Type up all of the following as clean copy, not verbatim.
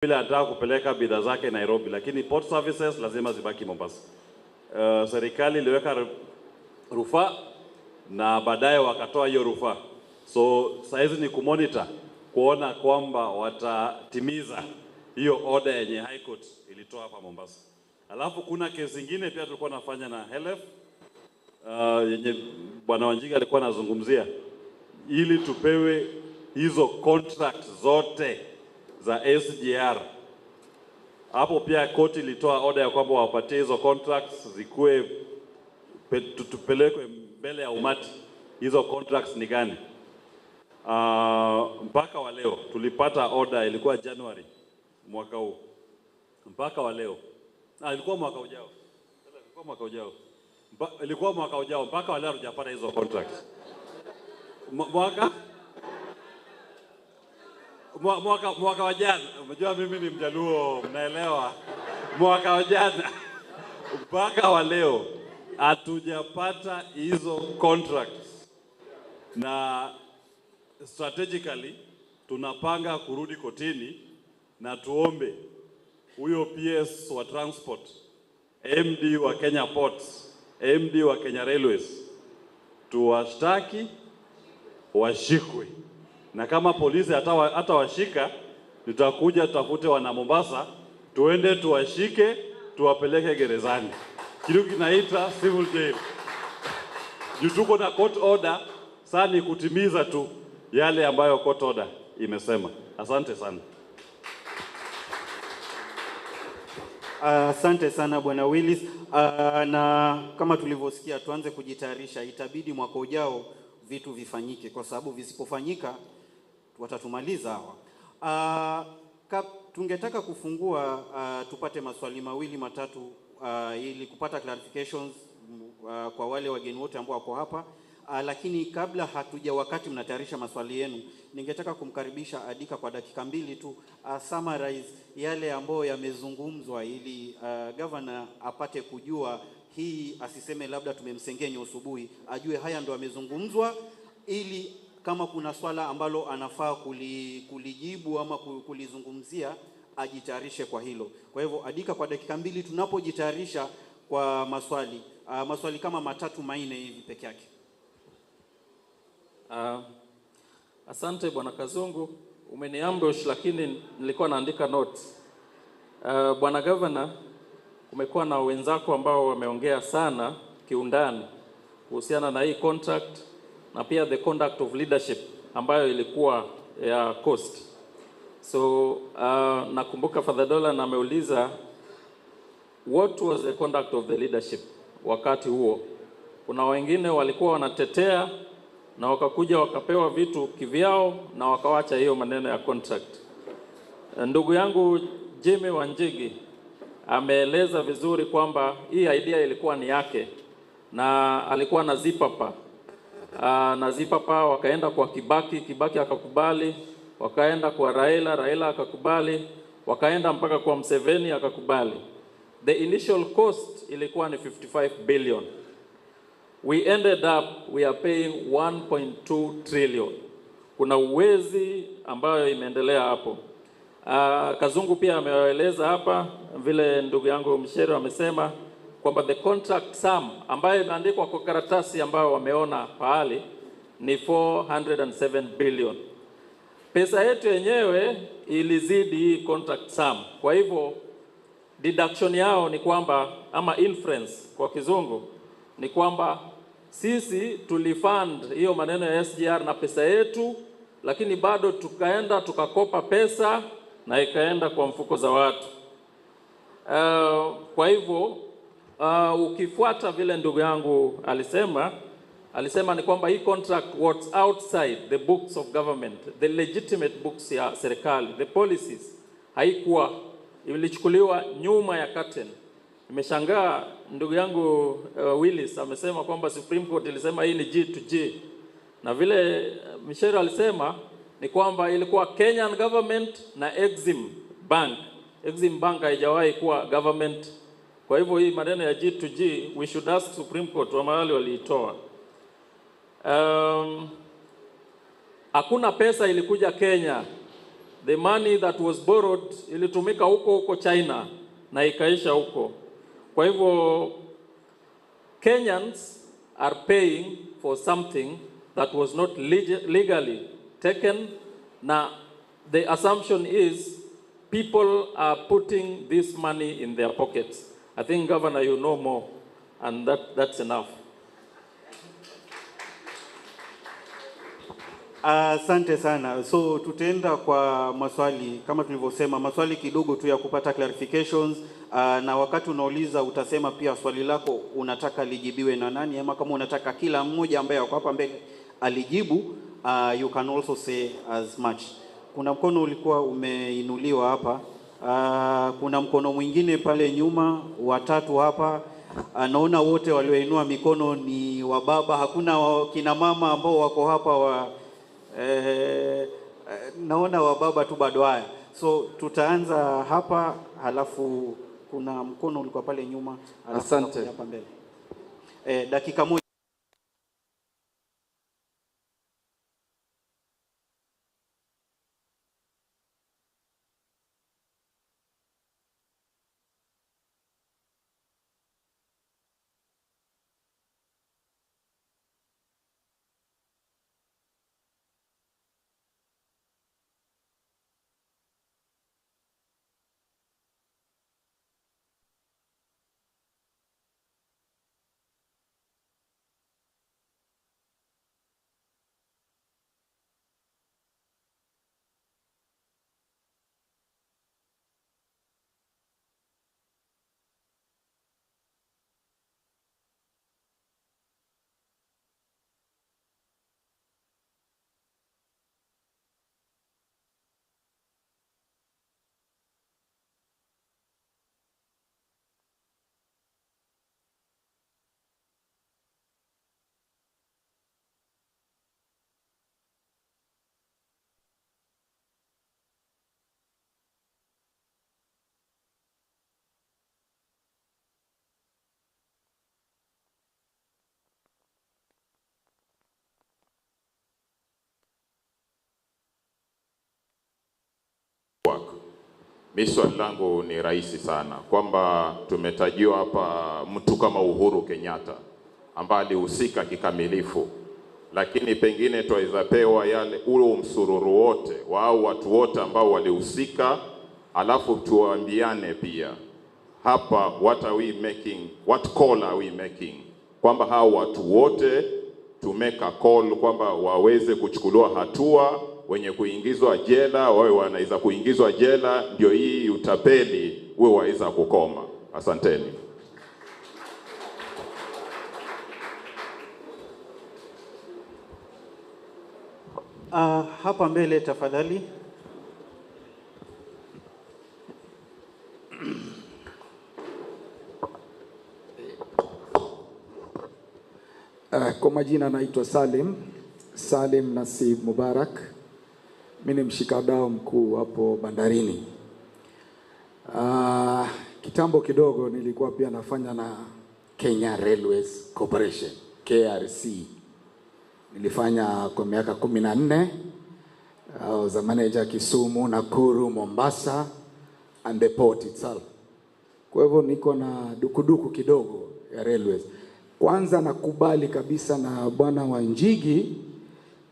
bila anataka kupeleka bidhaa zake Nairobi, lakini port services lazima zibaki Mombasa. Serikali iliweka rufaa na baadaye wakatoa hiyo rufaa. So saizi ni kumonitor kuona kwamba watatimiza hiyo order yenye High Court ilitoa hapa Mombasa. Alafu kuna kesi nyingine pia tulikuwa nafanya na HLF yenye Bwana Wanjiga alikuwa anazungumzia, ili tupewe hizo contract zote za SGR. Hapo pia koti ilitoa order ya kwamba wapatie hizo contracts zikuwe tupelekwe mbele ya umati. Hizo contracts ni gani? Mpaka wa leo tulipata order, ilikuwa January mwaka huu. Mpaka wa leo ilikuwa mwaka ujao. Ilikuwa mwaka ujao mpaka wa leo hatujapata hizo contracts. Mwaka wa jana, unajua mimi ni Mjaluo, mnaelewa. Mwaka wa jana mpaka wa leo hatujapata hizo contracts, na strategically tunapanga kurudi kotini na tuombe huyo PS wa transport, MD wa Kenya Ports, MD wa Kenya Railways, tuwashtaki washikwe. Na kama polisi hata washika, tutakuja tutafute wana Mombasa, tuende tuwashike, tuwapeleke gerezani. Kitu kinaita civil jail. Tuko na court order, sasa ni kutimiza tu yale ambayo court order imesema. Asante sana. Asante sana Bwana Willis. Na kama tulivyosikia, tuanze kujitayarisha. Itabidi mwaka ujao vitu vifanyike, kwa sababu visipofanyika watatumaliza hawa. Tungetaka kufungua tupate maswali mawili matatu ili kupata clarifications kwa wale wageni wote ambao wako hapa. Lakini kabla wakati mnatayarisha maswali yenu, ningetaka kumkaribisha Adika kwa dakika mbili tu summarize yale ambayo yamezungumzwa, ili governor apate kujua hii, asiseme labda tumemsengenya usubuhi, ajue haya ndo yamezungumzwa, ili kama kuna swala ambalo anafaa kulijibu ama kulizungumzia ajitayarishe kwa hilo. Kwa hivyo Adika, kwa dakika mbili tunapojitayarisha kwa maswali kama matatu manne hivi peke yake. Asante Bwana Kazungu, umeniambush lakini nilikuwa naandika notes. Bwana Governor, kumekuwa na wenzako ambao wameongea sana kiundani kuhusiana na hii contract na pia the conduct of leadership ambayo ilikuwa ya cost. So nakumbuka Father Dolan na ameuliza what was the conduct of the leadership wakati huo. Kuna wengine walikuwa wanatetea na wakakuja wakapewa vitu kivyao na wakawacha hiyo maneno ya contract. Ndugu yangu Jimmy Wanjigi ameeleza vizuri kwamba hii idea ilikuwa ni yake na alikuwa na zipapa. Na zipapa wakaenda kwa Kibaki akakubali, wakaenda kwa Raila akakubali, wakaenda mpaka kwa Museveni akakubali. The initial cost ilikuwa ni 55 billion. We ended up we are paying 1.2 trillion. Kuna uwezi ambayo imeendelea hapo. Kazungu pia ameeleza hapa vile ndugu yangu Mshero amesema kwamba the contract sum ambayo imeandikwa kwa karatasi ambayo wameona pahali ni 407 billion. Pesa yetu yenyewe ilizidi contract sum. Kwa hivyo deduction yao ni kwamba, ama inference kwa kizungu, ni kwamba sisi tulifund hiyo maneno ya SGR na pesa yetu, lakini bado tukaenda tukakopa pesa na ikaenda kwa mfuko za watu. Kwa hivyo ukifuata vile ndugu yangu alisema ni kwamba hii contract was outside the books of government, the legitimate books ya serikali, the policies. Haikuwa, ilichukuliwa nyuma ya curtain. Nimeshangaa ndugu yangu Willis amesema kwamba Supreme Court ilisema hii ni G to G. Na vile Mishero alisema ni kwamba ilikuwa Kenyan government na Exim Bank. Exim Bank haijawahi kuwa government. Kwa hivyo hii maneno ya G to G, we should ask Supreme Court wa mahali waliitoa. Hakuna pesa ilikuja Kenya. the money that was borrowed ilitumika huko China na ikaisha huko. Kwa hivyo Kenyans are paying for something that was not legally taken. Now, the assumption is people are putting this money in their pockets. I think, Governor, you know more, and that's enough. Asante sana. So tutaenda kwa maswali kama tulivyosema, maswali kidogo tu ya kupata clarifications, na wakati unauliza utasema pia swali lako unataka lijibiwe na nani, ama kama unataka kila mmoja ambaye yuko hapa mbele alijibu, you can also say as much. Kuna mkono ulikuwa umeinuliwa hapa. Kuna mkono mwingine pale nyuma, watatu hapa. Naona wote walioinua mikono ni wababa, hakuna kina mama ambao wako hapa naona wababa tu bado. Haya, so tutaanza hapa, halafu kuna mkono ulikuwa pale nyuma, asante hapa mbele. Dakika moja. Mi swali langu ni rahisi sana, kwamba tumetajiwa hapa mtu kama Uhuru Kenyatta ambaye alihusika kikamilifu, lakini pengine tuweza pewa yale ule msururu wote wao watu wote ambao walihusika, alafu tuambiane pia hapa what call are we making, kwamba hao watu wote to make a call kwamba waweze kuchukuliwa hatua, wenye kuingizwa jela wawe wanaweza kuingizwa jela, ndio hii utapeli uwe waweza kukoma. Asanteni. Hapa mbele tafadhali. Kwa majina naitwa Salim Nasib Mubarak. Mimi ni mshikadau mkuu hapo bandarini. Kitambo kidogo nilikuwa pia nafanya na Kenya Railways Corporation, KRC. Nilifanya kwa miaka 14. I was a manager Kisumu, Nakuru, Mombasa and the port itself. Kwa hivyo niko na dukuduku kidogo ya railways. Kwanza nakubali kabisa na bwana Wanjigi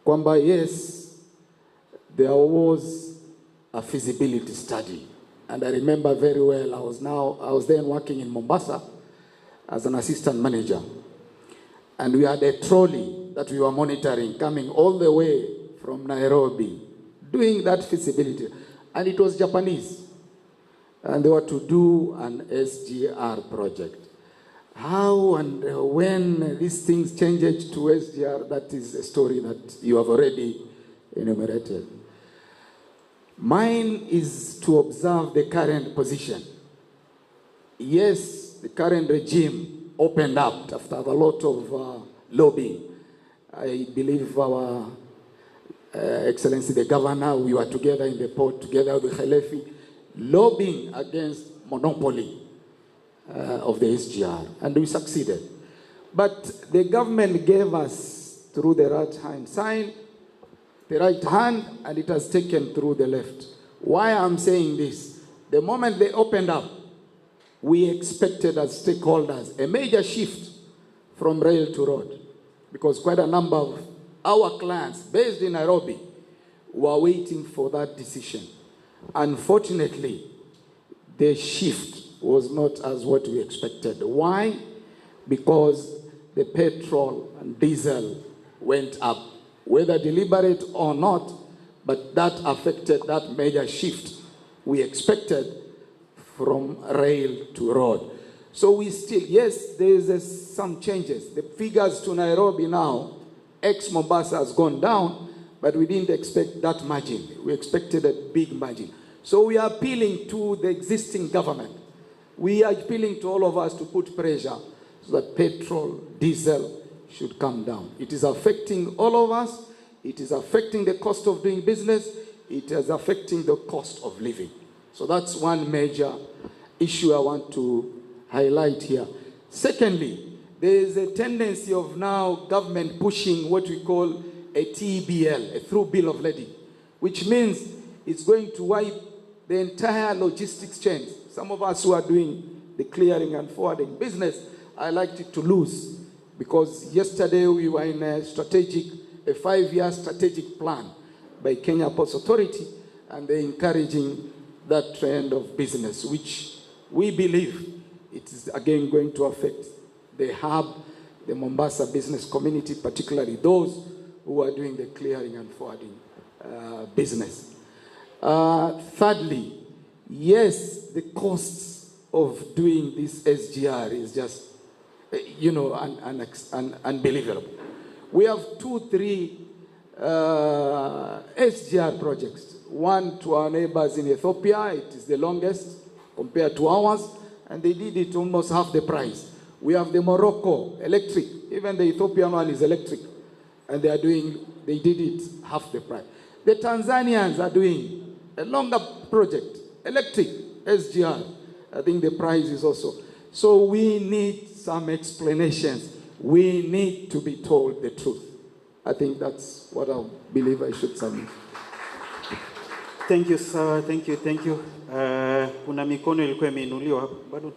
kwamba yes, there was a feasibility study. And I remember very well, I was then working in Mombasa as an assistant manager. And we had a trolley that we were monitoring coming all the way from Nairobi, doing that feasibility. And it was Japanese. And they were to do an SGR project. How and when these things changed to SGR, that is a story that you have already enumerated. Mine is to observe the current position. Yes, the current regime opened up after a lot of lobbying. I believe our Excellency the Governor, we were together in the port, together with Khalefi, lobbying against monopoly of the SGR, and we succeeded. But the government gave us through the right hand side, the right hand, and it has taken through the left. Why I'm saying this? The moment they opened up, we expected as stakeholders a major shift from rail to road, because quite a number of our clients based in Nairobi were waiting for that decision. Unfortunately, the shift was not as what we expected. Why? Because the petrol and diesel went up, whether deliberate or not, but that affected that major shift we expected from rail to road. So we still, yes, there is some changes. The figures to Nairobi now, ex-Mombasa has gone down, but we didn't expect that margin. We expected a big margin. So we are appealing to the existing government. We are appealing to all of us to put pressure so that petrol, diesel should come down. It is affecting all of us. It is affecting the cost of doing business. It is affecting the cost of living. So that's one major issue I want to highlight here. Secondly, there is a tendency of now government pushing what we call a TBL, a through bill of lading, which means it's going to wipe the entire logistics chain. Some of us who are doing the clearing and forwarding business, I liked it to lose, because yesterday we were in a 5-year strategic plan by Kenya Ports Authority, and they're encouraging that trend of business, which we believe it is again going to affect the hub, the Mombasa business community, particularly those who are doing the clearing and forwarding business. Thirdly, yes, the costs of doing this SGR is just, unbelievable. We have 2-3 SGR projects. One to our neighbors in Ethiopia, it is the longest compared to ours, and they did it almost half the price. We have the Morocco electric, even the Ethiopian one is electric, and they did it half the price. The Tanzanians are doing a longer project, electric SGR. I think the price is also. So we need some explanations. We need to be told the truth. I think that's what I believe I should submit. Thank you, sir. Thank you. Kuna mikono ilikuwa imeinuliwa hapo bado.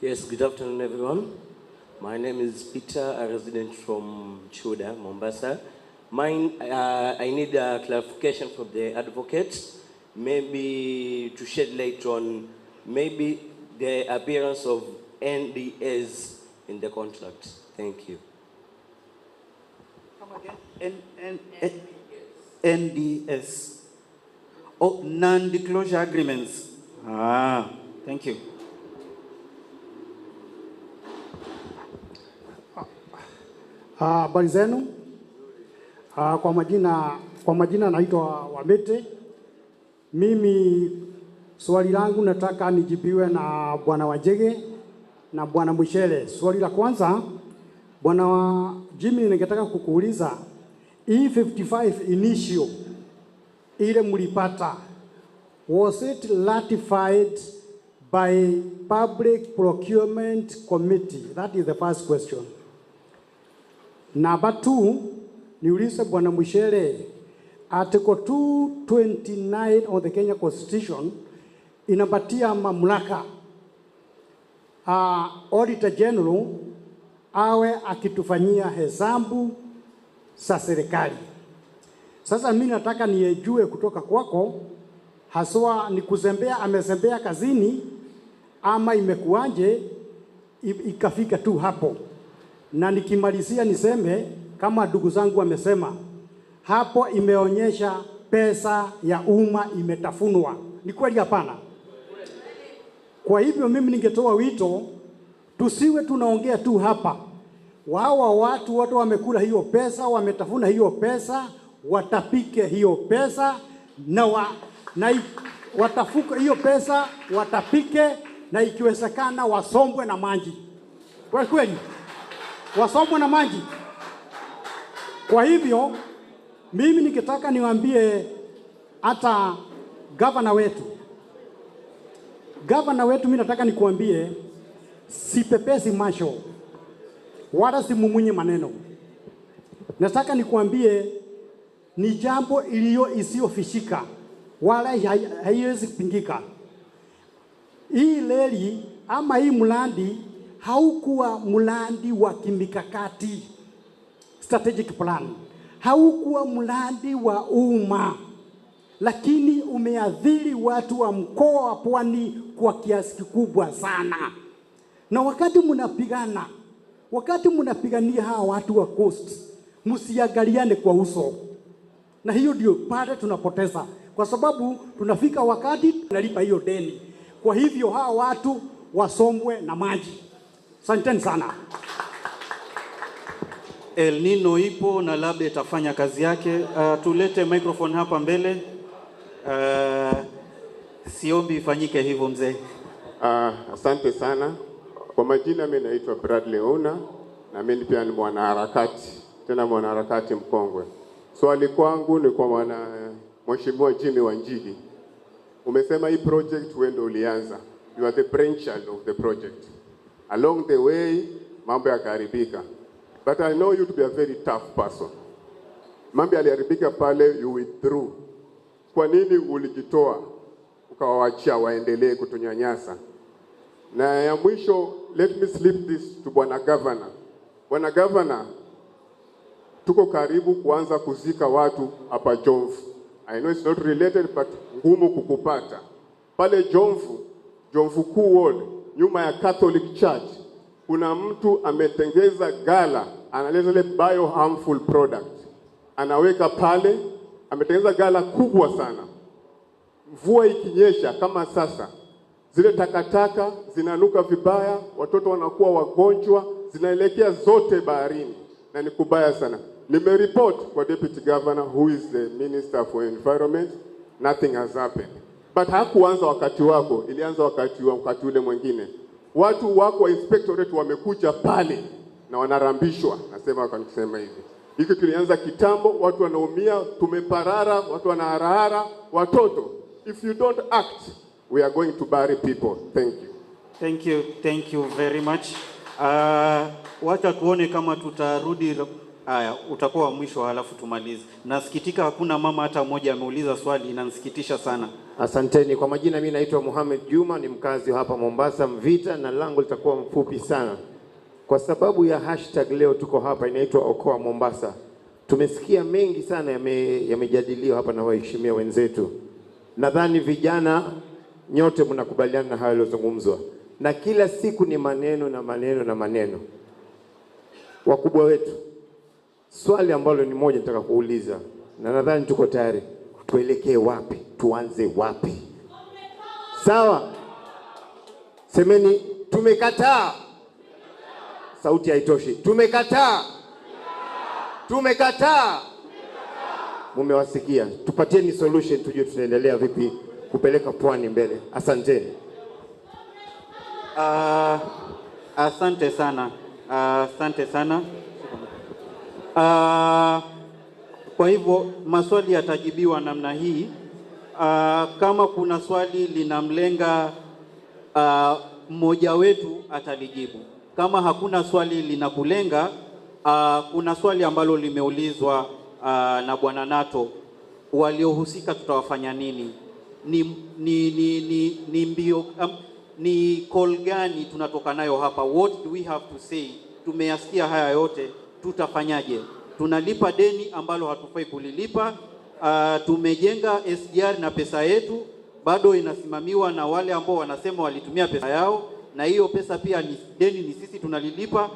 Yes, good afternoon, everyone. My name is Peter, a resident from Chuda, Mombasa. I need a clarification from the advocate, maybe to shed light on maybe the appearance of NDS in the contract. Thank you. Come again. NDS. Oh, non-disclosure agreements. Thank you. Habari zenu. Kwa majina naitwa Wamete. Mimi swali langu nataka nijibiwe na Bwana Wajege na Bwana Mushele. Swali la kwanza, Bwana Jimmy, ningetaka kukuuliza E55 initial ile mlipata, was it ratified by Public Procurement Committee? That is the first question. Number 2, niulize Bwana Mushele, Article 229 of the Kenya Constitution inapatia mamlaka Auditor General awe akitufanyia hesabu za serikali. Sasa mimi nataka nijue kutoka kwako, haswa ni kuzembea, amezembea kazini ama imekuaje ikafika tu hapo. Na nikimalizia niseme kama ndugu zangu wamesema, hapo imeonyesha pesa ya umma imetafunwa. Ni kweli hapana? Kwa hivyo mimi ningetoa wito, tusiwe tunaongea tu hapa. Wao watu wote wamekula hiyo pesa, wametafuna hiyo pesa, watapike hiyo pesa na watafuka hiyo pesa, watapike na ikiwezekana wasombwe na maji. Kwa kweli wasombwe na maji. Kwa hivyo mimi nikitaka niwaambie hata gavana wetu mimi nataka nikuambie, sipepesi macho wala simumunye maneno. Nataka nikuambie ni jambo isiyofishika wala haiwezi kupingika. Hii reli ama hii mradi haukuwa mradi wa kimikakati, strategic plan, haukuwa mradi wa umma, lakini umeathiri watu wa mkoa wa Pwani kwa kiasi kikubwa sana. Na wakati mnapigania hawa watu wa coast, msiangaliane kwa uso. Na hiyo ndio pale tunapoteza, kwa sababu tunafika wakati tunalipa hiyo deni. Kwa hivyo hawa watu wasombwe na maji. Asanteni sana. El Nino ipo na labda itafanya kazi yake. Tulete microphone hapa mbele. Siombi ifanyike hivyo mzee. Asante sana. Kwa majina mimi naitwa Bradley Ona na mimi pia ni mwanaharakati, tena mwanaharakati mkongwe. Swali kwangu ni kwa Mheshimiwa Jimmy Wanjigi. Umesema hii project wewe ndio ulianza. You are the brainchild of the project. Along the way mambo yakaharibika. But I know you to be a very tough person. Mambo yaliharibika pale, you withdrew. Kwa nini ulijitoa ukawaachia waendelee kutunyanyasa? Na ya mwisho, let me slip this to Bwana Governor. Bwana Governor, tuko karibu kuanza kuzika watu hapa Jomvu. I know it's not related but ngumu kukupata. Pale Jomvu Kuu Ward, nyuma ya Catholic Church, kuna mtu ametengeza gala, analeta ile bioharmful product. Anaweka pale, ametengeza gala kubwa sana. Mvua ikinyesha kama sasa, zile takataka zinanuka vibaya, watoto wanakuwa wagonjwa, zinaelekea zote baharini. Na ni kubaya sana. Nimereport kwa Deputy Governor who is the Minister for Environment, nothing has happened. But hakuanza wakati wako, ilianza wakati ule mwingine. Watu wako wa inspectorate wamekuja pale na wanarambishwa, nasema wakanisema hivi. Hiki kilianza kitambo, watu wanaumia, tumeparara, watu wanaharahara, watoto. If you don't act, we are going to bury people. Thank you. Thank you very much. Wacha tuone kama tutarudi. Haya, utakuwa mwisho halafu tumalize. Nasikitika hakuna mama hata mmoja ameuliza swali, inanisikitisha sana. Asanteni. Kwa majina mimi naitwa Mohamed Juma, ni mkazi hapa Mombasa Mvita, na lango litakuwa mfupi sana. Kwa sababu ya hashtag leo tuko hapa inaitwa OKOA Mombasa. Tumesikia mengi sana yamejadiliwa hapa na waheshimiwa wenzetu. Nadhani vijana nyote mnakubaliana na hayo yaliyozungumzwa. Na kila siku ni maneno na maneno na maneno. Wakubwa wetu, swali ambalo ni moja nataka kuuliza, na nadhani tuko tayari. Tuelekee wapi? Tuanze wapi? Sawa? Semeni tumekataa. Sauti haitoshi. Tumekataa. Tumekataa. Mumewasikia. Tupatieni solution tujue tunaendelea vipi kupeleka Pwani mbele. Asanteni. Asante sana. Asante sana. Kwa hivyo maswali yatajibiwa namna hii. Kama kuna swali linamlenga mmoja wetu atalijibu. Kama hakuna swali linakulenga, kuna swali ambalo limeulizwa na Bwana Nato, waliohusika tutawafanya nini? Ni call gani tunatoka nayo hapa? What do we have to say? Tumeyasikia haya yote, tutafanyaje? Tunalipa deni ambalo hatufai kulilipa. Tumejenga SGR na pesa yetu bado inasimamiwa na wale ambao wanasema walitumia pesa yao, na hiyo pesa pia ni deni, ni sisi tunalilipa.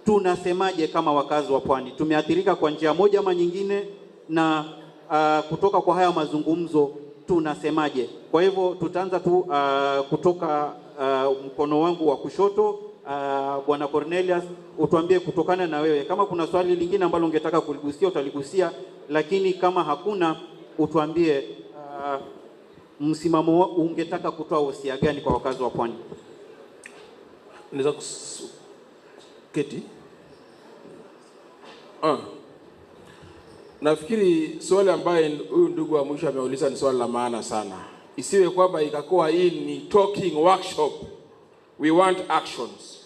Tunasemaje kama wakazi wa Pwani? Tumeathirika kwa njia moja ama nyingine, na kutoka kwa haya mazungumzo tunasemaje? Kwa hivyo tutaanza tu kutoka mkono wangu wa kushoto. Bwana Cornelius, utuambie kutokana na wewe, kama kuna swali lingine ambalo ungetaka kuligusia utaligusia, lakini kama hakuna utuambie msimamo ungetaka kutoa wosia gani kwa wakazi wa Pwani. Naweza keti? Nafikiri swali ambaye huyu ndugu wa mwisho ameuliza ni swali la maana sana. Isiwe kwamba ikakuwa hii ni talking workshop. We want actions.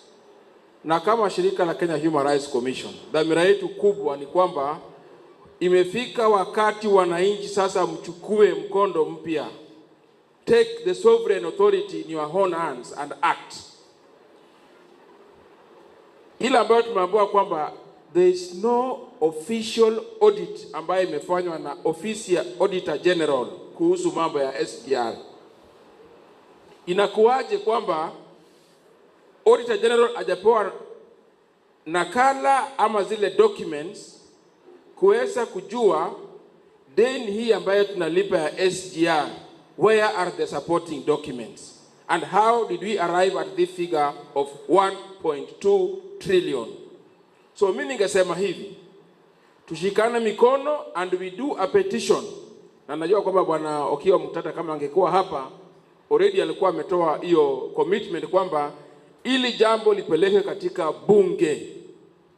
Na kama shirika la Kenya Human Rights Commission, dhamira yetu kubwa ni kwamba imefika wakati wananchi sasa mchukue mkondo mpya. Take the sovereign authority in your own hands and act. Ile ambayo tumeambiwa kwamba there is no official audit ambayo imefanywa na ofisi ya Auditor General kuhusu mambo ya SGR. Inakuwaje kwamba Auditor General hajapewa nakala ama zile documents kuweza kujua deni hii ambayo tunalipa ya SGR, where are the supporting documents? And how did we arrive at this figure of 1.2 trillion? So mimi ningesema hivi, tushikane mikono and we do a petition. Na najua kwamba bwana Okiya Mtata kama angekuwa hapa already alikuwa ametoa hiyo commitment kwamba ili jambo lipeleke katika bunge,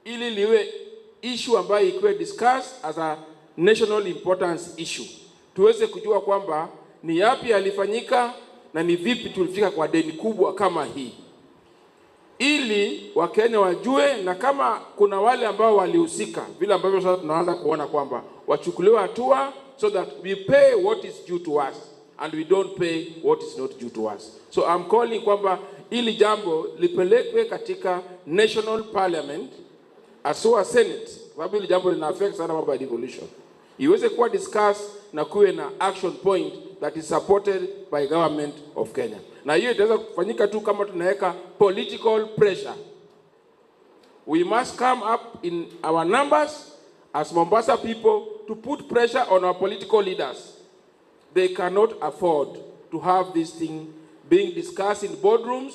ili liwe issue ambayo ikuwe discussed as a national importance issue. Tuweze kujua kwamba ni yapi yalifanyika na ni vipi tulifika kwa deni kubwa kama hii. Ili Wakenya wajue, na kama kuna wale ambao walihusika, vile ambavyo sasa tunaanza kuona kwamba wachukuliwe hatua, so that we pay what is due to us and we don't pay what is not due to us. So I'm calling kwamba ili jambo lipelekwe katika National Parliament asua Senate, sababu ili jambo lina affect sana mambo ya devolution. Iweze kuwa discussed na kuwe na action point that is supported by government of Kenya. Na hiyo itaweza kufanyika tu kama tunaweka political pressure. We must come up in our numbers as Mombasa people to put pressure on our political leaders. They cannot afford to have this thing being discussed in boardrooms,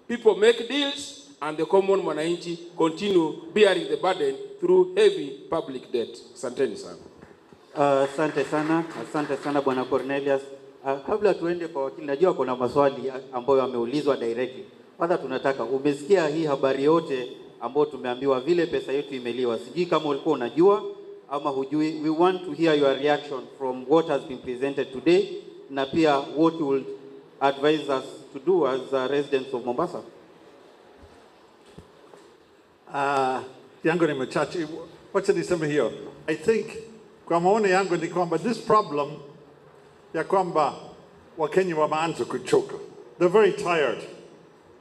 people make deals, and the common mwananchi continue bearing the burden through heavy public debt. Asanteni sana. Asante sana Bwana Cornelius. Kabla tuende kwa wakili, najua kuna maswali ambayo yameulizwa directly. Kwanza tunataka, umesikia hii habari yote ambayo tumeambiwa vile pesa yetu imeliwa. Sijui kama ulikuwa unajua ama hujui. We want to hear your reaction from what has been presented today, na pia what you will advise us to do as residents of Mombasa. Yangu ni machache. Wacha niseme hiyo. I think kwa maoni yangu ni kwamba this problem ya kwamba Wakenya wameanza kuchoka. They're very tired.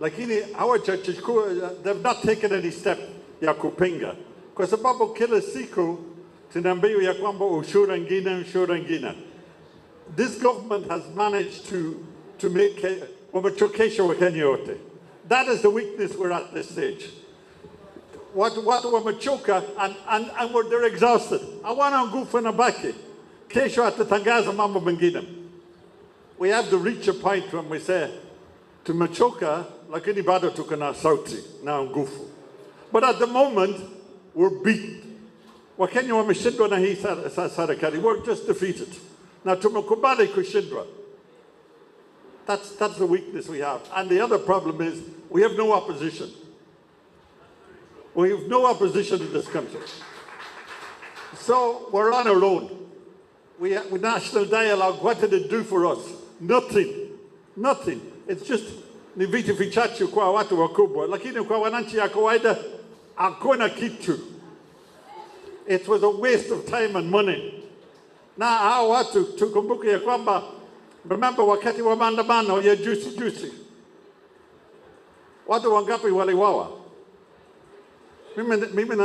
Lakini hawajachukua, they've not taken any step ya kupinga. Kwa sababu kila siku tunaambiwa ya kwamba ushuru ingine. This government has managed to make wamechokesha Wakenya wote. That is the weakness we're at this stage. Watu wamechoka and they're exhausted. Hawana nguvu na baki. Kesho atatangaza mambo mengine. We have to reach a point when we say tumechoka lakini bado tuko na sauti na nguvu. But at the moment we're beaten. Wakenya wameshindwa na hii serikali. We're just defeated. Na tumekubali kushindwa. That's the weakness we have. And the other problem is we have no opposition. We have no opposition in this country. So we're on our own. With national dialogue, what did it do for us? Nothing. It's just ni vitu vichache kwa watu wakubwa, lakini kwa wananchi ya kawaida hakuna kitu. It was a waste of time and money. Na hao watu tukumbuke ya kwamba, remember wakati wa maandamano ya juzi, watu wangapi waliwawa? Mimi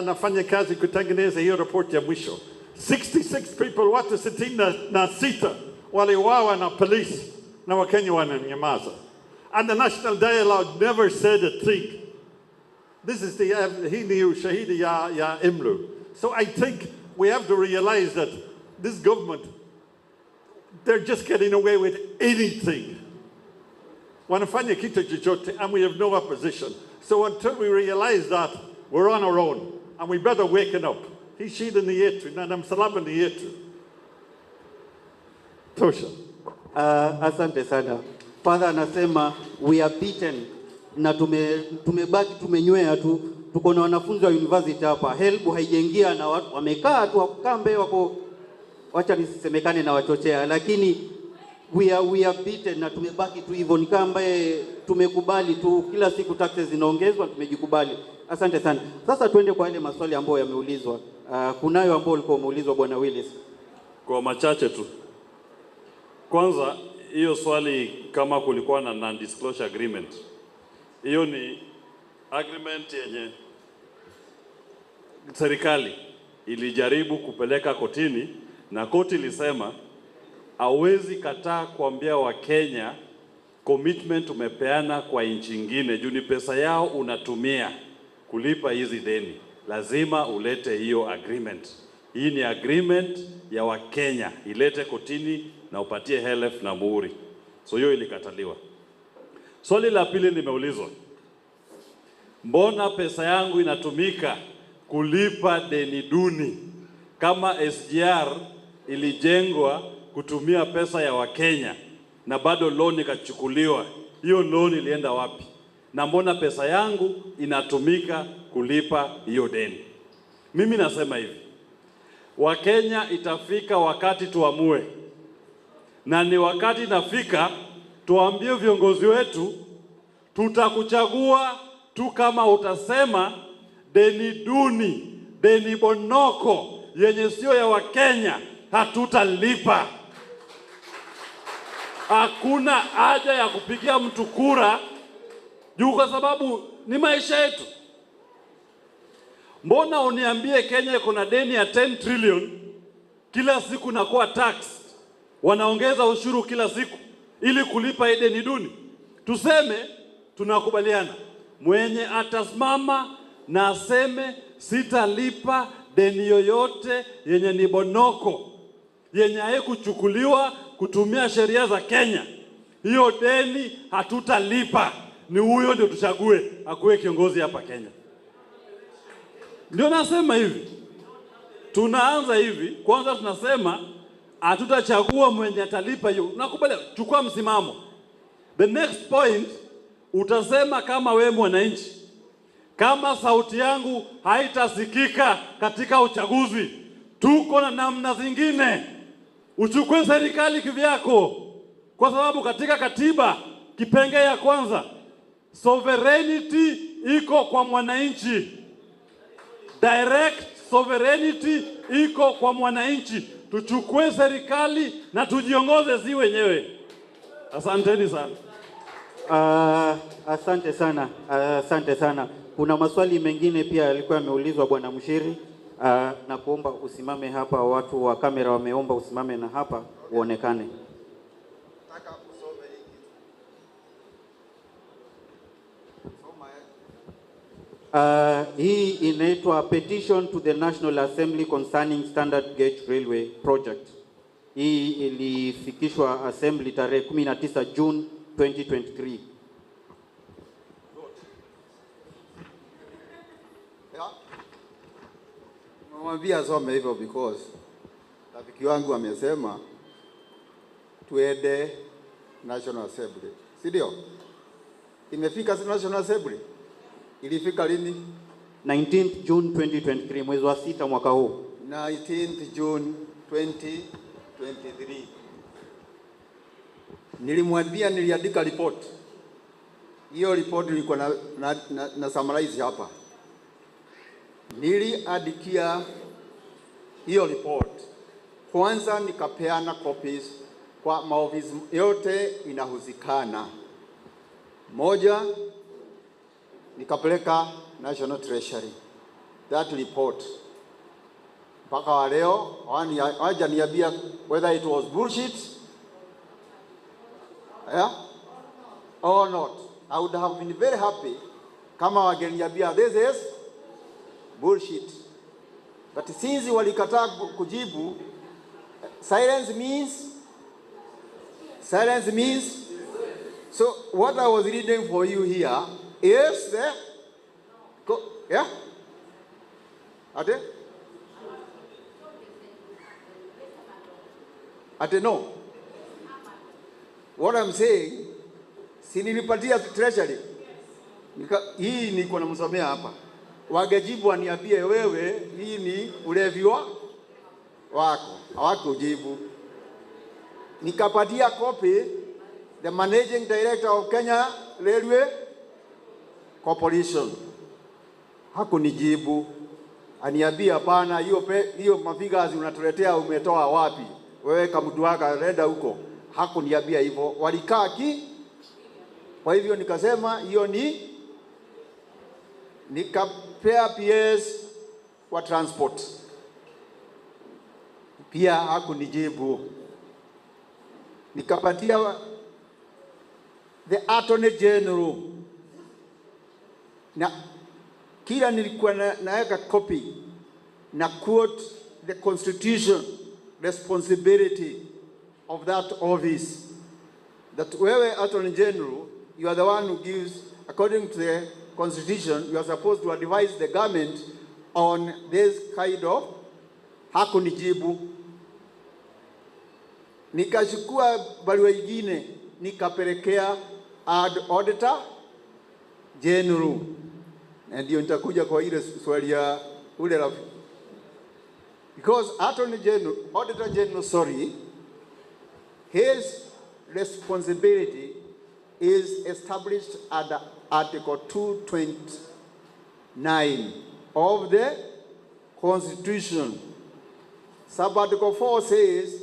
nafanya kazi kutengeneza hiyo report ya mwisho. 66 people, watu 66 waliwawa na police na Wakenya wananyamaza. And the national dialogue never said a thing. This is hii ni ushahidi ya Imlu. So I think we have to realize that this government, they're just getting away with anything. Wanafanya kitu chochote and we have no opposition. So until we realize that, we're on our own and we better waken up. Hii shida ni yetu na msalaba ni yetu. Tosha. Asante sana. Father anasema we are beaten na tumebaki tumenywea tu. Tuko na wanafunzi wa university hapa. HELB haijaingia na watu wamekaa tu wakambe wako, wacha nisisemekane na wachochea, lakini we are beaten na tumebaki tu hivyo, ni kama ambaye tumekubali tu kila siku taxes zinaongezwa, tumejikubali. Asante sana. Sasa tuende kwa ile maswali ambayo yameulizwa. Kunayo ambao ulikuwa umeulizwa Bwana Willis. Kwa machache tu. Kwanza, hiyo swali kama kulikuwa na non-disclosure agreement. Hiyo ni agreement yenye serikali ilijaribu kupeleka kotini na koti ilisema hawezi kataa kuambia Wakenya commitment umepeana kwa nchi nyingine juu ni pesa yao unatumia kulipa hizi deni. Lazima ulete hiyo agreement. Hii ni agreement ya Wakenya, ilete kotini na upatie HELF na muhuri. So hiyo ilikataliwa. Swali la pili nimeulizwa, mbona pesa yangu inatumika kulipa deni duni? Kama SGR ilijengwa kutumia pesa ya Wakenya na bado loan ikachukuliwa, hiyo loan ilienda wapi? Na mbona pesa yangu inatumika kulipa hiyo deni? Mimi nasema hivi, Wakenya itafika wakati tuamue, na ni wakati inafika tuambie viongozi wetu tutakuchagua tu kama utasema deni duni, deni bonoko yenye sio ya Wakenya hatutalipa. Hakuna haja ya kupigia mtu kura juu kwa sababu ni maisha yetu. Mbona uniambie Kenya kuna deni ya 10 trillion kila siku nakuwa tax, wanaongeza ushuru kila siku ili kulipa deni duni? Tuseme tunakubaliana, mwenye atasimama na aseme sitalipa deni yoyote yenye ni bonoko, yenye haikuchukuliwa kutumia sheria za Kenya, hiyo deni hatutalipa. Ni huyo ndio tuchague akuwe kiongozi hapa Kenya. Ndio nasema hivi. Tunaanza hivi, kwanza tunasema hatutachagua mwenye atalipa hiyo. Nakubaliana, chukua msimamo. The next point utasema kama wewe mwananchi, kama sauti yangu haitasikika katika uchaguzi, tuko na namna zingine. Uchukue serikali kivyako, kwa sababu katika katiba kipengee ya kwanza sovereignty iko kwa mwananchi. Direct sovereignty iko kwa mwananchi. Tuchukue serikali na tujiongoze si wenyewe. Asanteni sana. Asante sana. Asante sana. Kuna maswali mengine pia yalikuwa yameulizwa Bwana Mshiri. Na kuomba usimame hapa, watu wa kamera wameomba usimame na hapa uonekane. Hii inaitwa Petition to the National Assembly Concerning Standard Gauge Railway Project. Hii ilifikishwa Assembly tarehe 19 June 2023. Mwambia asome hivyo because rafiki wangu amesema tuende National Assembly. Si ndio? Imefika National Assembly? Ilifika lini? 19th June 2023, mwezi wa 6 mwaka huu. 19th June 2023. Nilimwambia niliandika report. Hiyo report nilikuwa na summarize hapa. Niliandikia hiyo report. Kwanza nikapeana copies kwa maofisi yote inahuzikana. Moja nikapeleka National Treasury. That report. Mpaka wa leo hawajaniambia whether it was bullshit, yeah, or not. I would have been very happy kama wangeniambia this is bullshit. But since walikataa kujibu, silence means. So what I was reading for you here is the, yeah? Ate no. What I'm saying, si nilipatia treasury. Hii niko namsomea hapa. Wangejibu aniambie wewe hii ni ulevi wako. Hawakujibu. Nikapatia copy the managing director of Kenya Railway Corporation. Hakunijibu. aniambia hapana, hiyo mafigures unatuletea umetoa wapi? Wewe kamtu wako renda huko. Hakuniambia hivyo. Walikaa kwa hivyo nikasema hiyo nikapea PS kwa transport. Pia hakunijibu. Nikapatia the Attorney General. Na kila nilikuwa naweka copy na quote the constitution responsibility of that office, that wewe Attorney General, you are the one who gives, according to the constitution, you are supposed to advise the government on this kind of. Hakunijibu. Nikachukua barua nyingine nikapelekea Auditor General. Na ndio nitakuja kwa ile swali ya ule rafiki. Because Auditor General, his responsibility is established under Article 229 of the Constitution. Sub-Article 4 says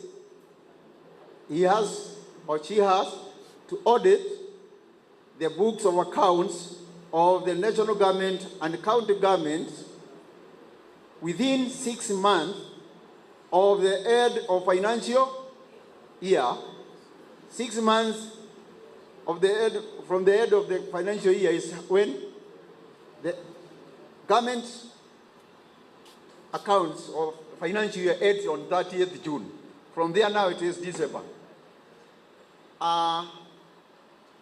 he has or she has to audit the books of accounts of the national government and county governments within 6 months of the end of financial year. 6 months of the end, from the end of the financial year is when the government accounts of financial year ends on 30th June. From there now it is December.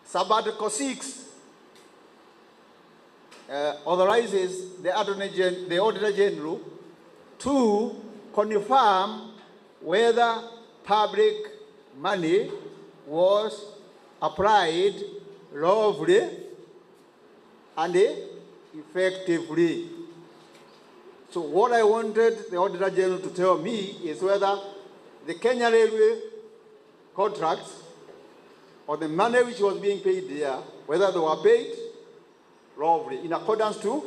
Sub-Article 6 authorizes the Auditor General to confirm whether public money was applied lawfully and effectively. So what I wanted the Auditor General to tell me is whether the Kenya Railway contracts or the money which was being paid there, whether they were paid lawfully in accordance to.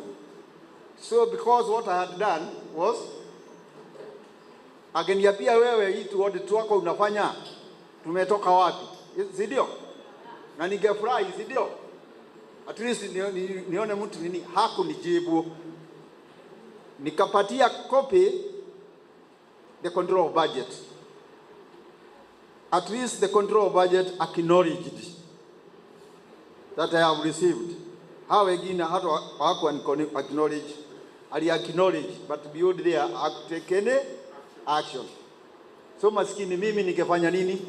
So because what I had done was, akaniambia wewe hii tu audit wako unafanya tumetoka wapi? Si ndio? Na ningefurahi, si ndio? At least nione mtu nini. Hakunijibu. Nikapatia copy the control of budget. At least the control of budget acknowledged that I have received. Hao wengine hata wako acknowledge, ali acknowledge, but beyond there taken action. So maskini mimi nikifanya nini?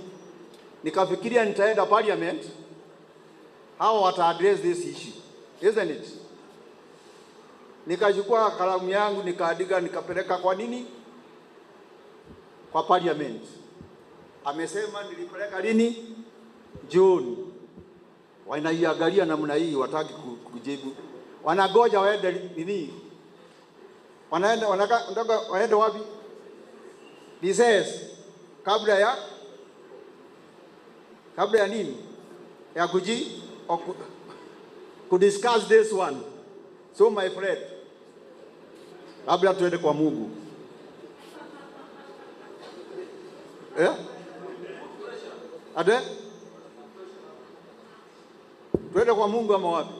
Nikafikiria nitaenda parliament, hao wata address this issue, isn't it? Nikachukua kalamu yangu nikaandika nikapeleka kwa nini? Kwa parliament. Amesema nilipeleka lini? June. Wanaiangalia namna hii, wataki kujibu. Wanagoja waende nini? Waende wapi? He says kabla ya nini? Ya discuss this one. So my friend, kabla tuende kwa Mungu. Ade? Tuende kwa Mungu ama wapi?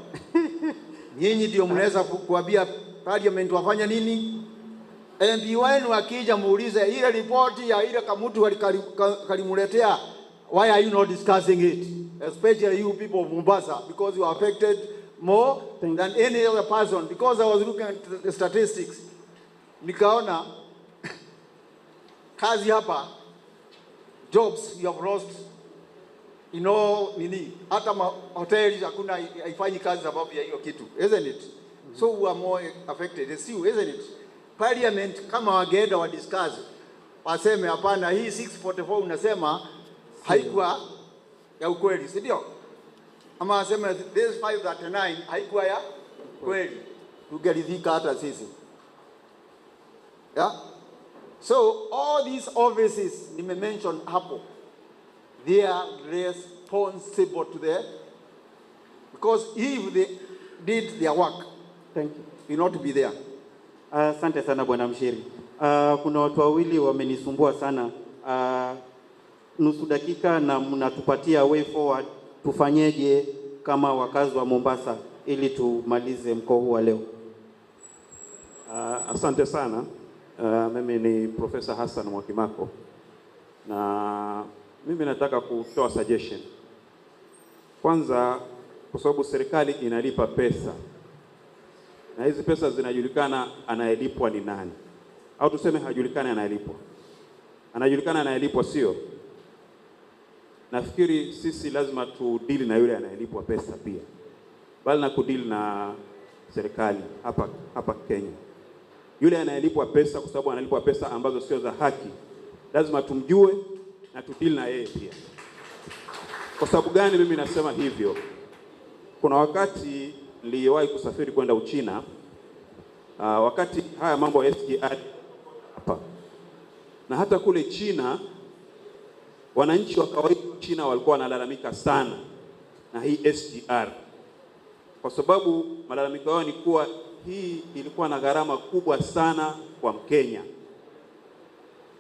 Nyinyi ndio mnaweza kuambia parliament wafanya nini? MP wenu akija muulize ile ripoti ya ile kamutu kalimuletea, why are you not discussing it? Especially you people of Mombasa, because you are affected more than any other person. Because I was looking at the statistics, nikaona kazi hapa, jobs you have lost, nini, hata hoteli hakuna haifanyi kazi sababu ya hiyo kitu, isn't it? So we are more affected, it's you, isn't it? Parliament kama wageenda wa discuss, waseme hapana, hii 644 unasema haikuwa ya ukweli, si ndio? Ama waseme this 539 haikuwa ya kweli, tungeridhika hata sisi. Yeah? So all these offices nimemention hapo, they are responsible to because if they did their work, thank you, will not be there. Asante sana Bwana Mshiri. Kuna watu wawili wamenisumbua sana. Nusu dakika na mnatupatia way forward, tufanyeje kama wakazi wa Mombasa ili tumalize mkoa huu wa leo. Asante sana. Mimi ni Profesa Hassan Mwakimako na mimi nataka kutoa suggestion. Kwanza, kwa sababu serikali inalipa pesa na hizi pesa zinajulikana anayelipwa ni nani, au tuseme hajulikani anayelipwa. Anajulikana anayelipwa, sio? Nafikiri sisi lazima tudili na yule anayelipwa pesa pia, bali na kudili na serikali hapa Kenya. Yule anayelipwa pesa, kwa sababu analipwa pesa ambazo sio za haki, lazima tumjue na tudili na yeye pia. Kwa sababu gani mimi nasema hivyo? Kuna wakati niliwahi kusafiri kwenda Uchina, wakati haya mambo ya SGR hapa, na hata kule China wananchi wa kawaida China walikuwa wanalalamika sana na hii SGR, kwa sababu malalamiko yao ni kuwa hii ilikuwa na gharama kubwa sana kwa Mkenya,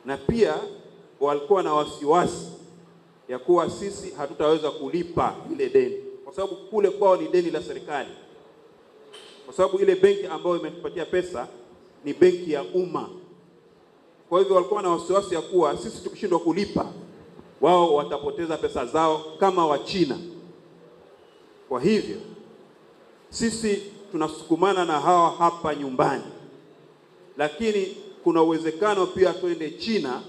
na pia walikuwa na wasiwasi ya kuwa sisi hatutaweza kulipa ile deni, kwa sababu kule kwao ni deni la serikali, kwa sababu ile benki ambayo imetupatia pesa ni benki ya umma. Kwa hivyo walikuwa na wasiwasi ya kuwa sisi tukishindwa kulipa, wao watapoteza pesa zao kama wa China. Kwa hivyo sisi tunasukumana na hawa hapa nyumbani, lakini kuna uwezekano pia twende China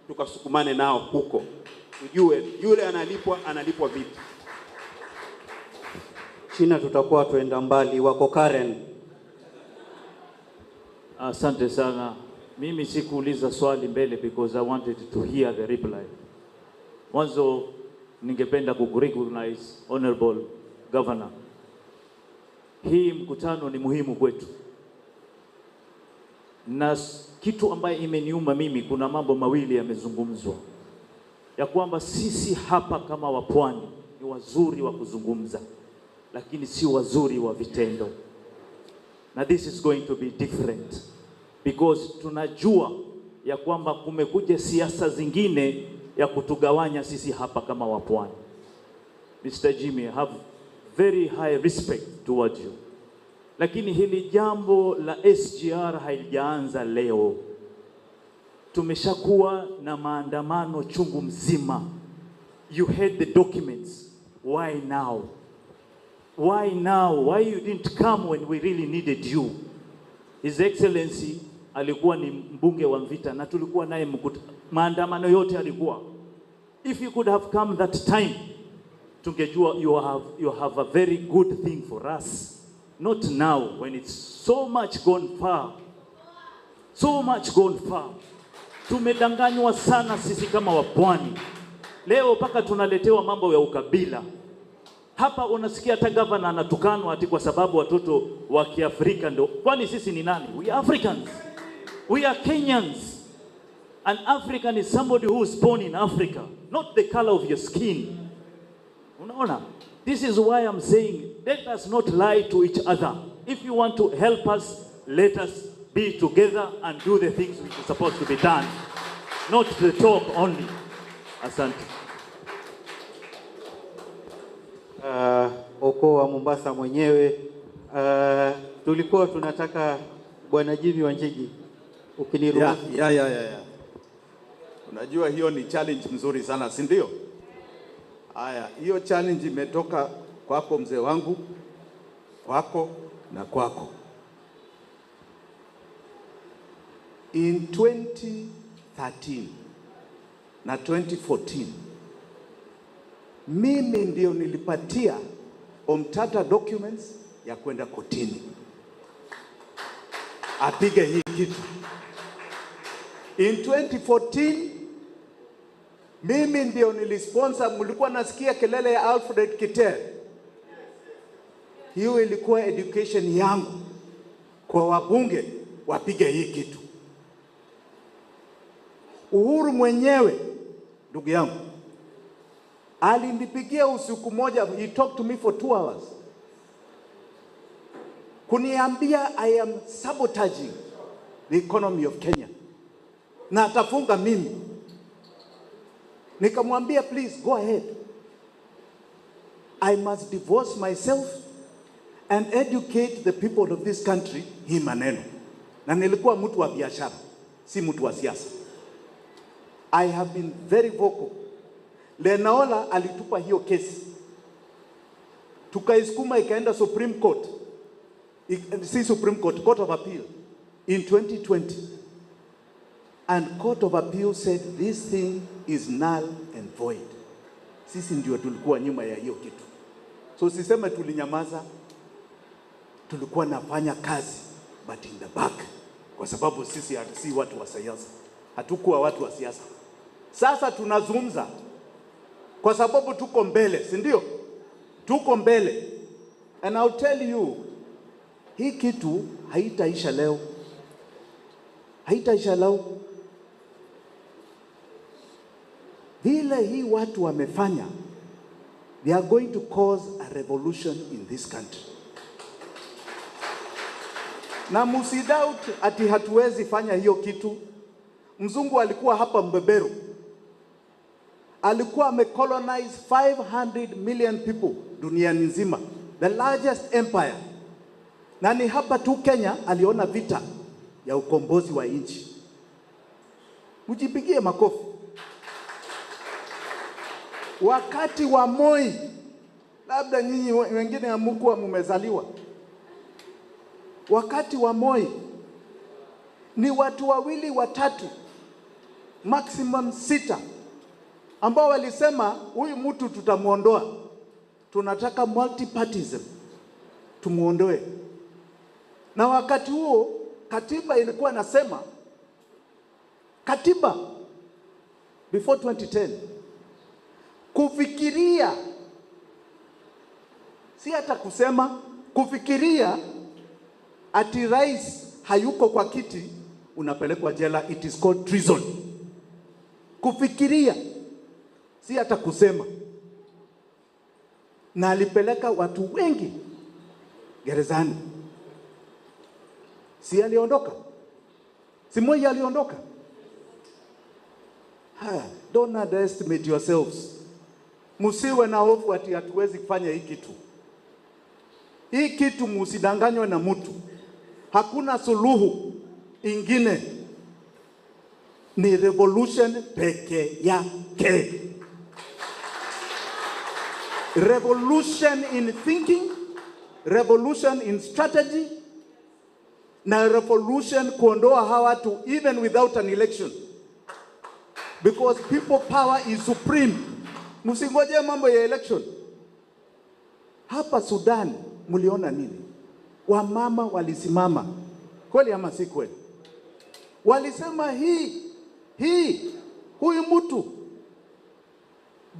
tukasukumane nao huko, tujue yule analipwa vipi. China tutakuwa tuenda mbali. Wako Karen. Asante sana. Mimi sikuuliza swali mbele because I wanted to hear the reply. Mwanzo ningependa kurecognize Honorable Governor. Hii mkutano ni muhimu kwetu. Na kitu ambaye imeniuma mimi, kuna mambo mawili yamezungumzwa. Ya kwamba sisi hapa kama wapwani ni wazuri wa kuzungumza, lakini si wazuri wa vitendo. Na this is going to be different because tunajua ya kwamba kumekuja siasa zingine ya kutugawanya sisi hapa kama wapwani. Mr. Jimmy, I have very high respect towards you. Lakini hili jambo la SGR haijaanza leo. Tumeshakuwa na maandamano chungu mzima. You had the documents. Why now? Why now? Why you didn't come when we really needed you? His Excellency alikuwa ni mbunge wa Mvita na tulikuwa naye maandamano yote alikuwa. If you could have come that time, tungejua you have a very good thing for us. Not now when it's so much gone far. So much gone far. Tumedanganywa sana sisi kama wapwani. Leo paka tunaletewa mambo ya ukabila. Hapa unasikia hata governor anatukanwa ati kwa sababu watoto wa Kiafrika ndo. Kwani sisi ni nani? We are Africans. We are Kenyans. An African is somebody who is born in Africa, not the color of your skin. Unaona? This is why I'm saying, let us not lie to each other. If you want to help us, let us be together and do the things which are supposed to be done. Not the talk only. Asante. OKOA Mombasa mwenyewe, tulikuwa tunataka Bwana Jimmy Wanjigi ukiniruhusu. Ya. Unajua hiyo ni challenge mzuri sana, si ndio? Haya, hiyo challenge imetoka kwako mzee wangu, kwako na kwako. In 2013 na 2014 mimi ndio nilipatia Omtata documents ya kwenda kotini apige hii kitu. In 2014 mimi ndio nilisponsor, mlikuwa nasikia kelele ya Alfred Kitel. Hiyo ilikuwa education yangu kwa wabunge wapige hii kitu. Uhuru mwenyewe ndugu yangu alinipigia usiku moja, he talked to me for 2 hours. Kuniambia I am sabotaging the economy of Kenya, na atafunga mimi. Nikamwambia, please go ahead. I must divorce myself and educate the people of this country hii maneno. Na nilikuwa mtu wa biashara, si mtu wa siasa. I have been very vocal. Lenaola alitupa hiyo kesi, tukaisukuma ikaenda Supreme Court, si Supreme Court, Court of Appeal in 2020, and Court of Appeal said this thing is null and void. Sisi ndio tulikuwa nyuma ya hiyo kitu. So siseme tulinyamaza, tulikuwa nafanya kazi but in the back, kwa sababu sisi si watu wa siasa, hatukuwa watu wa siasa. Sasa tunazungumza kwa sababu tuko mbele, si ndio? Tuko mbele. And I'll tell you, hii kitu haitaisha leo. Haitaisha leo. Vile hii watu wamefanya, they are going to cause a revolution in this country. Na msidoubt ati hatuwezi fanya hiyo kitu. Mzungu alikuwa hapa Mbeberu, alikuwa amecolonize 500 million people duniani nzima, the largest empire. Na ni hapa tu Kenya aliona vita ya ukombozi wa nchi. Mjipigie makofi. Wakati wa Moi, labda nyinyi wengine hamkuwa mmezaliwa. Wakati wa Moi ni watu wawili watatu, maximum 6, ambao walisema huyu mtu tutamuondoa. Tunataka multipartyism, tumuondoe. Na wakati huo katiba ilikuwa nasema, katiba before 2010, kufikiria, si hata kusema, kufikiria ati rais hayuko kwa kiti unapelekwa jela, it is called treason. Kufikiria, si hata kusema. Na alipeleka watu wengi gerezani. Si aliondoka? Si Moi aliondoka? Don't underestimate yourselves. Musiwe na hofu ati hatuwezi kufanya hii kitu. Hii kitu musidanganywe na mtu. Hakuna suluhu ingine, ni revolution peke yake. Revolution in thinking, revolution in strategy, na revolution kuondoa hawa watu even without an election. Because people power is supreme. Msingoje mambo ya election. Hapa Sudan mliona nini? Wamama walisimama. Kweli ama si kweli? Walisema huyu mtu,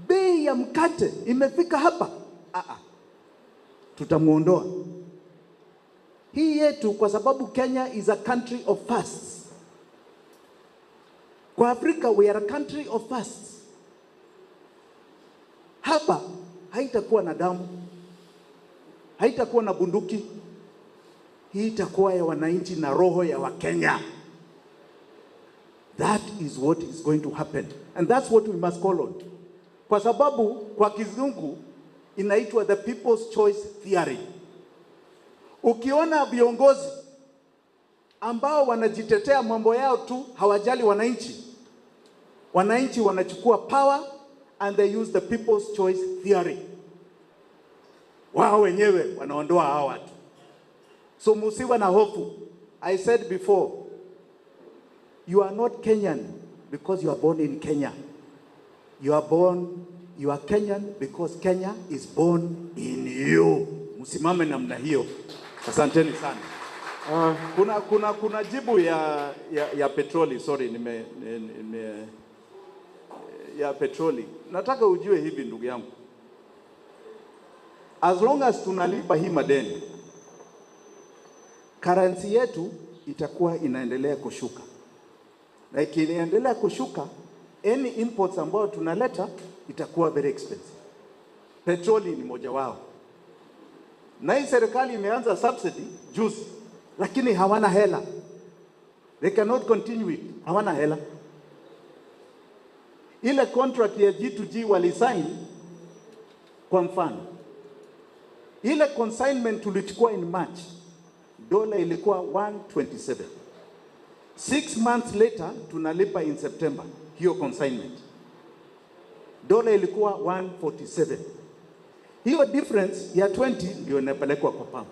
bei ya mkate imefika hapa. Tutamuondoa. Hii yetu, kwa sababu Kenya is a country of fasts. Kwa Afrika we are a country of fasts. Hapa haitakuwa na damu, haitakuwa na bunduki. Hii itakuwa ya wananchi na roho ya Wakenya. That is what is going to happen. And that's what we must call on. Kwa sababu kwa kizungu inaitwa the people's choice theory. Ukiona viongozi ambao wanajitetea mambo yao tu, hawajali wananchi, wananchi wanachukua power and they use the people's choice theory. Wao wenyewe wanaondoa hao watu. So musiwe na hofu. I said before, you are not Kenyan because you are born in Kenya. You are Kenyan because Kenya is born in you. Msimame namna hiyo. Asanteni sana. Kuna jibu ya petroli, sorry, ya petroli. Nataka ujue hivi ndugu yangu. As long as tunalipa hii madeni, currency yetu itakuwa inaendelea kushuka. Na ikiendelea kushuka, any imports ambao tunaleta itakuwa very expensive. Petroli ni moja wao. Na hii serikali imeanza subsidy juzi, lakini hawana hela. They cannot continue it. Hawana hela. Ile contract ya G2G walisign, kwa mfano, ile consignment tulichukua in March, dola ilikuwa 127. 6 months later tunalipa in September hiyo consignment, dola ilikuwa 147. Hiyo difference ya 20 ndio inapelekwa kwa pump.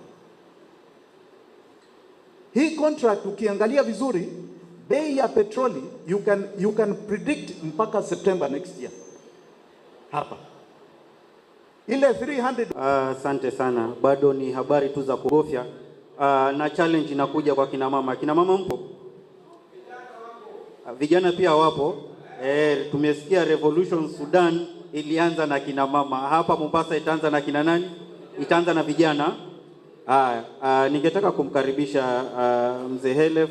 Hii contract ukiangalia vizuri, bei ya petroli you can predict mpaka September next year. Hapa ile 300. Asante sana, bado ni habari tu za kugofya. Na challenge inakuja kwa kina mama. Kina mama mpo? Vijana pia wapo. Tumesikia revolution Sudan ilianza na kina mama. Hapa Mombasa itaanza na kina nani? Itaanza na vijana. Ningetaka kumkaribisha mzee Helef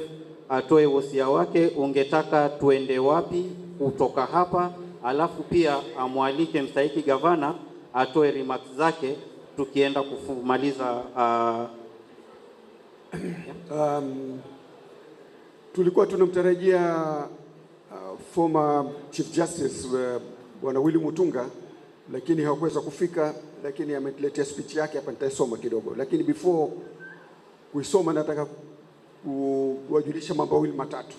atoe wosia wake. Ungetaka tuende wapi kutoka hapa? Alafu pia amwalike mstahiki gavana atoe remarks zake tukienda kumaliza. Tulikuwa tunamtarajia former Chief Justice Bwana Willy Mutunga, lakini hakuweza kufika, lakini ametuletea speech yake hapa, nitaisoma kidogo. Lakini before kuisoma, nataka kuwajulisha mambo mawili matatu.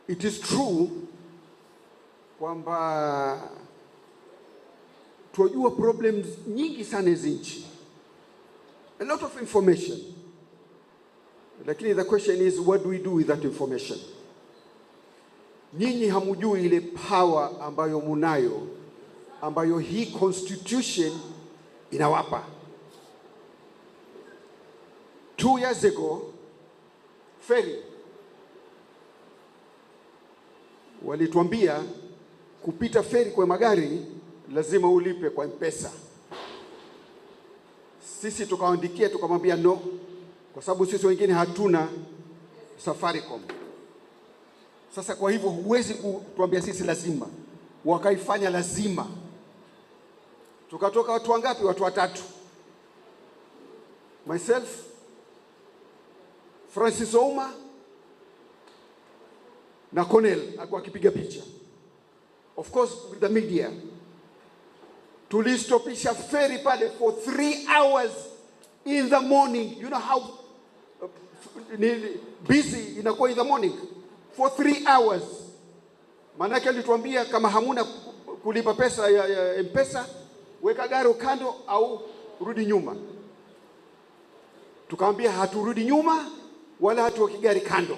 It is true kwamba tunajua problems nyingi sana hizi nchi, a lot of information, lakini the question is what do we do with that information? Nyinyi hamujui ile power ambayo munayo, ambayo hii constitution inawapa. 2 years ago, ferry walituambia kupita ferry kwa magari lazima ulipe kwa M-Pesa. Sisi tukaandikia tukamwambia no, kwa sababu sisi wengine hatuna Safaricom. Sasa kwa hivyo huwezi kutuambia sisi lazima. Wakaifanya lazima. Tukatoka watu wangapi? Watu 3. Myself, Francis Ouma na Cornell alikuwa akipiga picha. Of course with the media. Tulistopisha ferry pale for 3 hours in the morning. You know how busy inakuwa in the morning? For 3 hours. Manake alituambia kama hamuna kulipa pesa ya M-Pesa, weka gari kando au rudi nyuma. Tukamwambia haturudi nyuma wala hatuweki gari kando.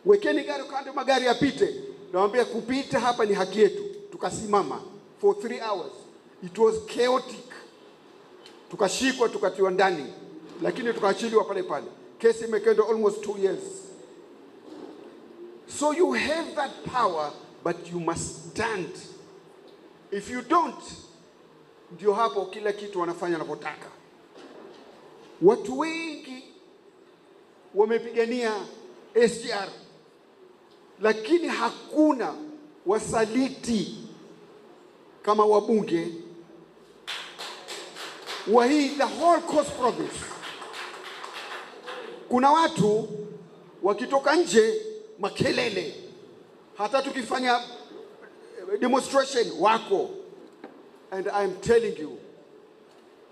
Wekeni gari kando, magari yapite. Naambia kupita hapa ni haki yetu. Tukasimama for 3 hours. It was chaotic. Tukashikwa, tukatiwa ndani, lakini tukaachiliwa pale pale. Kesi imekenda almost 2 years. So you have that power, but you must stand. If you don't, ndio hapo kila kitu wanafanya wanavyotaka. Watu wengi wamepigania SGR, lakini hakuna wasaliti kama wabunge wa hii the whole Coast Province. Kuna watu wakitoka nje makelele, hata tukifanya demonstration wako. And I'm telling you,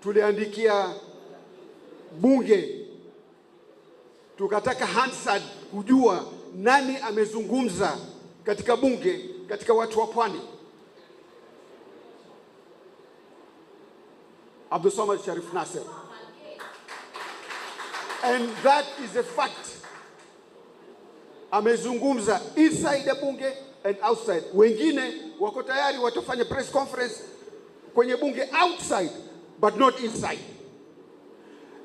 tuliandikia bunge, tukataka Hansard kujua nani amezungumza katika bunge katika watu wa pwani. Abdul Samad Sharif Nasser. And that is a fact. Amezungumza inside the bunge and outside. Wengine wako tayari watafanya press conference kwenye bunge outside but not inside.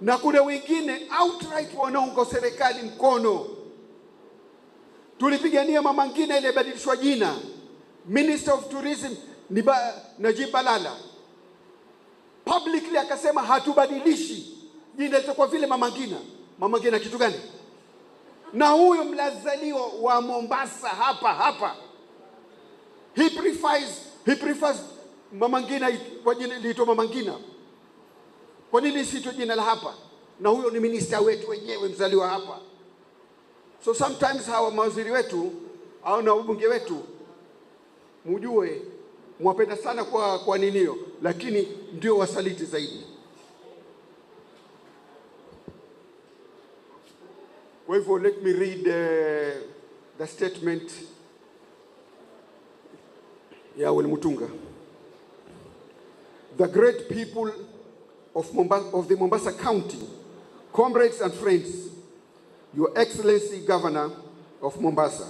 Na kuna wengine outright wanaunga serikali mkono. Tulipigania Mama Ngina ile badilishwa jina. Minister of Tourism ni Najib Balala. Publicly akasema hatubadilishi jina litakuwa vile Mama Ngina. Mama Ngina kitu gani? Na huyo mlazaliwa wa Mombasa hapa. He prefers Mama Ngina kwa jina liitwa Mama Ngina. Kwa nini siitwe jina la hapa? Na huyo ni minister wetu wenyewe mzaliwa hapa. So sometimes hawa mawaziri wetu au na wabunge wetu mjue mwapenda sana kwa ninio, lakini ndio wasaliti zaidi. Kwa hivyo let me read the statement ya Mutunga. The great people of the Mombasa County, comrades and friends, Your Excellency Governor of Mombasa,